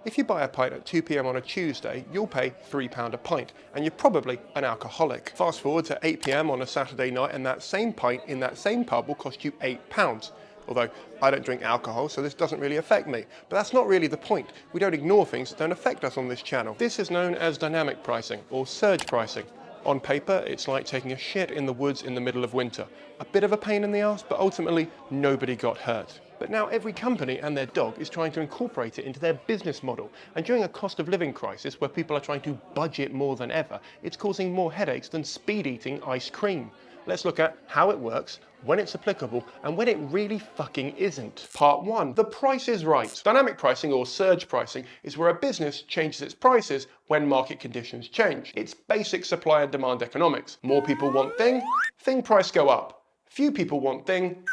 If you buy a pint at 2 p.m. on a Tuesday, you'll pay £3 a pint, and you're probably an alcoholic. Fast forward to 8 p.m. on a Saturday night, and that same pint in that same pub will cost you £8. Although I don't drink alcohol, so this doesn't really affect me. But that's not really the point. We don't ignore things that don't affect us on this channel. This is known as dynamic pricing, or surge pricing. On paper, it's like taking a shit in the woods in the middle of winter. A bit of a pain in the ass, but ultimately nobody got hurt. But now every company and their dog is trying to incorporate it into their business model. And during a cost of living crisis where people are trying to budget more than ever, it's causing more headaches than speed eating ice cream. Let's look at how it works, when it's applicable, and when it really fucking isn't. Part 1. The price is right. Dynamic pricing, or surge pricing, is where a business changes its prices when market conditions change. It's basic supply and demand economics. More people want thing price go up. Few people want thing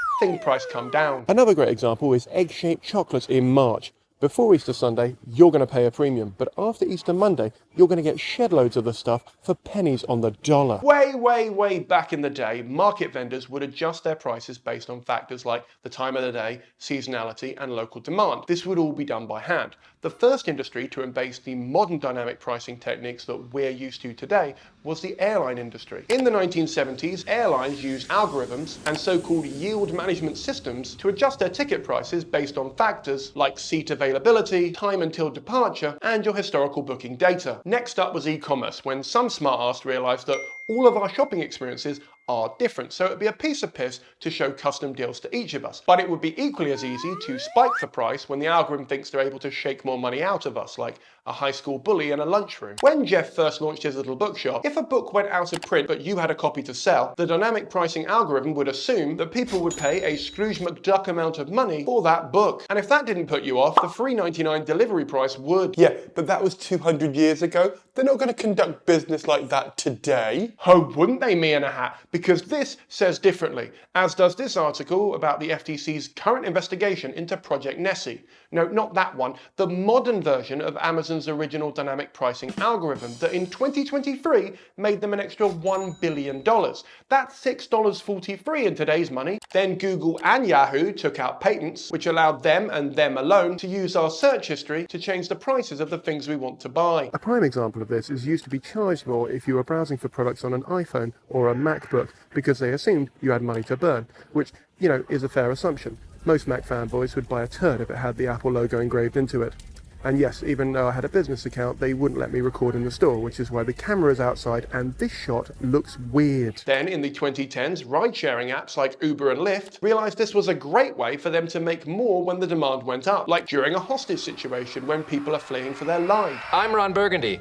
price come down. Another great example is egg-shaped chocolates in March. Before Easter Sunday, you're going to pay a premium, but after Easter Monday, you're going to get shed loads of the stuff for pennies on the dollar. Way back in the day, market vendors would adjust their prices based on factors like the time of the day, seasonality, and local demand. This would all be done by hand. The first industry to embrace the modern dynamic pricing techniques that we're used to today was the airline industry. In the 1970s, airlines used algorithms and so-called yield management systems to adjust their ticket prices based on factors like seat availability, time until departure, and your historical booking data. Next up was e-commerce, when some smart-ass realized that all of our shopping experiences are different, so it'd be a piece of piss to show custom deals to each of us. But it would be equally as easy to spike the price when the algorithm thinks they're able to shake more money out of us, like a high school bully in a lunchroom. When Jeff first launched his little bookshop, if a book went out of print but you had a copy to sell, the dynamic pricing algorithm would assume that people would pay a Scrooge McDuck amount of money for that book. And if that didn't put you off, the $3.99 delivery price would. Yeah, but that was 200 years ago. They're not going to conduct business like that today. Oh, wouldn't they, me in a hat? Because this says differently, as does this article about the FTC's current investigation into Project Nessie. No, not that one, the modern version of Amazon's original dynamic pricing algorithm that in 2023 made them an extra $1 billion. That's $6.43 in today's money. Then Google and Yahoo took out patents, which allowed them and them alone to use our search history to change the prices of the things we want to buy. A prime example of this is used to be charged more if you were browsing for products on an iPhone or a MacBook because they assumed you had money to burn, which, you know, is a fair assumption. Most Mac fanboys would buy a turd if it had the Apple logo engraved into it. And yes, even though I had a business account, they wouldn't let me record in the store, which is why the camera is outside and this shot looks weird. Then in the 2010s, ride-sharing apps like Uber and Lyft realized this was a great way for them to make more when the demand went up, like during a hostage situation when people are fleeing for their lives. I'm Ron Burgundy.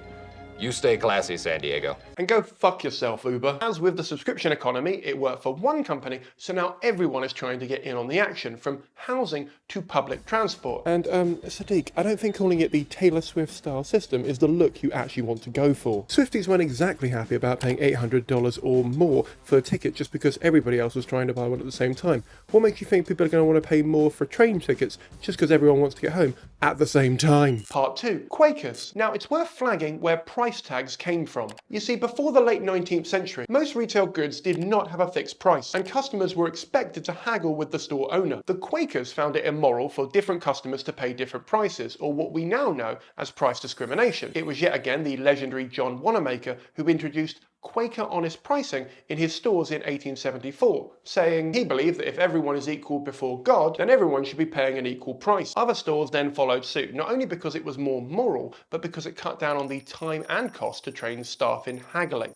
You stay classy, San Diego. And go fuck yourself, Uber. As with the subscription economy, it worked for one company, so now everyone is trying to get in on the action, from housing to public transport. And, Sadiq, I don't think calling it the Taylor Swift style system is the look you actually want to go for. Swifties weren't exactly happy about paying $800 or more for a ticket just because everybody else was trying to buy one at the same time. What makes you think people are going to want to pay more for train tickets just because everyone wants to get home at the same time? Part 2. Quakers. Now, it's worth flagging where price tags came from. You see, before the late 19th century, most retail goods did not have a fixed price, and customers were expected to haggle with the store owner. The Quakers found it immoral for different customers to pay different prices, or what we now know as price discrimination. It was yet again the legendary John Wanamaker who introduced Quaker honest pricing in his stores in 1874, saying he believed that if everyone is equal before God, then everyone should be paying an equal price. Other stores then followed suit, not only because it was more moral, but because it cut down on the time and cost to train staff in haggling.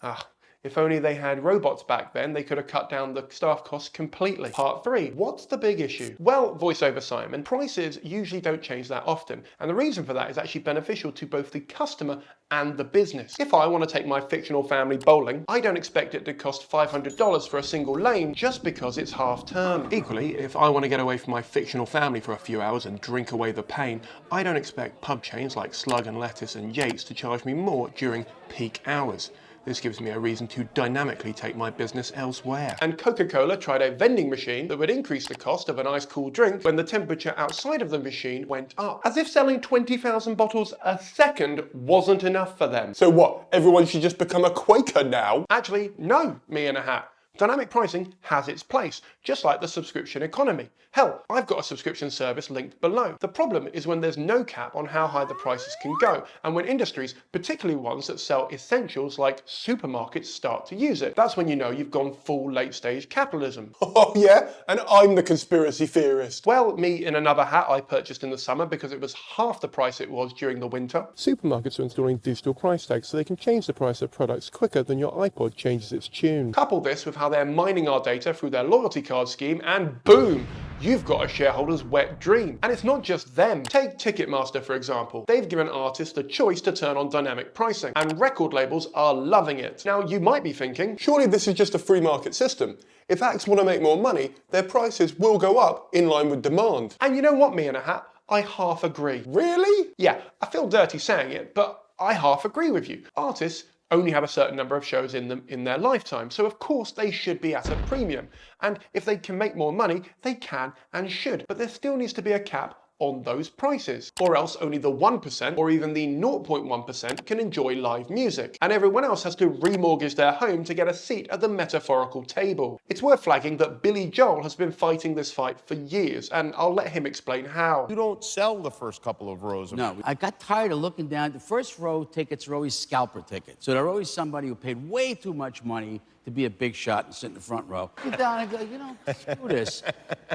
If only they had robots back then, they could have cut down the staff costs completely. Part 3. What's the big issue? Well, voiceover Simon, prices usually don't change that often, and the reason for that is actually beneficial to both the customer and the business. If I want to take my fictional family bowling, I don't expect it to cost $500 for a single lane just because it's half term. Equally, if I want to get away from my fictional family for a few hours and drink away the pain, I don't expect pub chains like Slug and Lettuce and Yates to charge me more during peak hours. This gives me a reason to dynamically take my business elsewhere. And Coca-Cola tried a vending machine that would increase the cost of an ice-cool drink when the temperature outside of the machine went up. As if selling 20,000 bottles a second wasn't enough for them. So what, everyone should just become a Quaker now? Actually, no, me in a hat. Dynamic pricing has its place, just like the subscription economy. Hell, I've got a subscription service linked below. The problem is when there's no cap on how high the prices can go, and when industries, particularly ones that sell essentials like supermarkets, start to use it. That's when you know you've gone full late-stage capitalism. Oh yeah? And I'm the conspiracy theorist. Well, me in another hat I purchased in the summer because it was half the price it was during the winter. Supermarkets are installing digital price tags so they can change the price of products quicker than your iPod changes its tune. Couple this with how they're mining our data through their loyalty card scheme and boom! You've got a shareholder's wet dream. And it's not just them. Take Ticketmaster for example. They've given artists the choice to turn on dynamic pricing, and record labels are loving it. Now you might be thinking, Surely this is just a free market system. If acts want to make more money, their prices will go up in line with demand. and you know what, me in a hat? I half agree. Really? Yeah, I feel dirty saying it, but I half agree with you. Artists only have a certain number of shows in them in their lifetime, so of course they should be at a premium. And if they can make more money, they can and should. But there still needs to be a cap on those prices, or else only the 1% or even the 0.1% can enjoy live music, and everyone else has to remortgage their home to get a seat at the metaphorical table. It's worth flagging that Billy Joel has been fighting this fight for years, and I'll let him explain how. You don't sell the first couple of rows of No, I got tired of looking down. The first row tickets are always scalper tickets. So there are always somebody who paid way too much money to be a big shot and sit in the front row. Get down and go, screw this.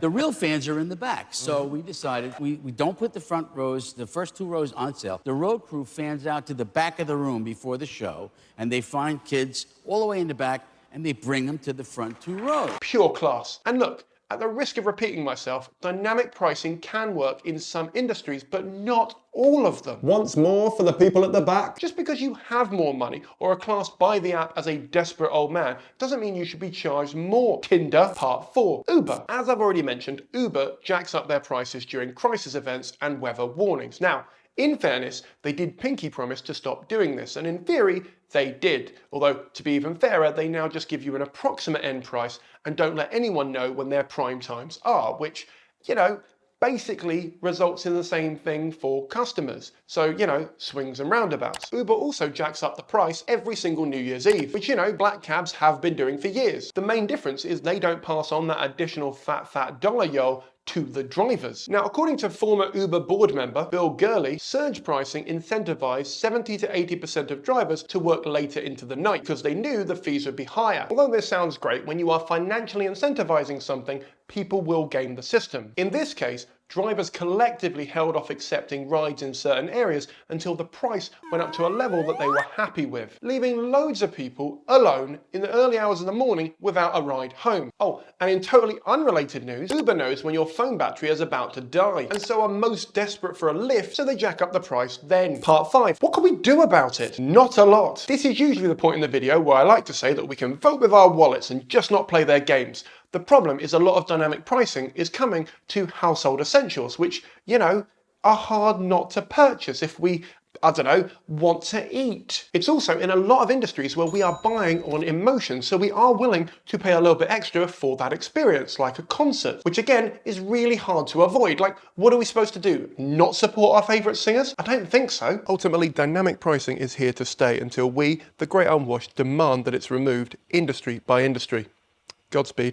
The real fans are in the back. So we decided we don't put the front rows, the first 2 rows on sale. The road crew fans out to the back of the room before the show, and they find kids all the way in the back, and they bring them to the front 2 rows. Pure class. And look, at the risk of repeating myself, dynamic pricing can work in some industries, but not all of them. Once more for the people at the back. Just because you have more money or are classed by the app as a desperate old man doesn't mean you should be charged more. Tinder Part 4. Uber. As I've already mentioned, Uber jacks up their prices during crisis events and weather warnings. Now, in fairness, they did pinky promise to stop doing this, and in theory, they did. Although, to be even fairer, they now just give you an approximate end price and don't let anyone know when their prime times are, which, basically results in the same thing for customers. So, swings and roundabouts. Uber also jacks up the price every single New Year's Eve, which, black cabs have been doing for years. The main difference is they don't pass on that additional fat dollar yo to the drivers. Now, according to former Uber board member Bill Gurley, surge pricing incentivized 70 to 80% of drivers to work later into the night because they knew the fees would be higher. Although this sounds great, when you are financially incentivizing something, people will game the system. In this case, drivers collectively held off accepting rides in certain areas until the price went up to a level that they were happy with, leaving loads of people alone in the early hours of the morning without a ride home. Oh, and in totally unrelated news, Uber knows when your phone battery is about to die, and so are most desperate for a lift, so they jack up the price then. Part 5. What can we do about it? Not a lot. This is usually the point in the video where I like to say that we can vote with our wallets and just not play their games. The problem is a lot of dynamic pricing is coming to household essentials, which, are hard not to purchase if we, want to eat. It's also in a lot of industries where we are buying on emotion, so we are willing to pay a little bit extra for that experience, like a concert, which again is really hard to avoid. Like, what are we supposed to do? Not support our favourite singers? I don't think so. Ultimately, dynamic pricing is here to stay until we, the great unwashed, demand that it's removed industry by industry. Godspeed.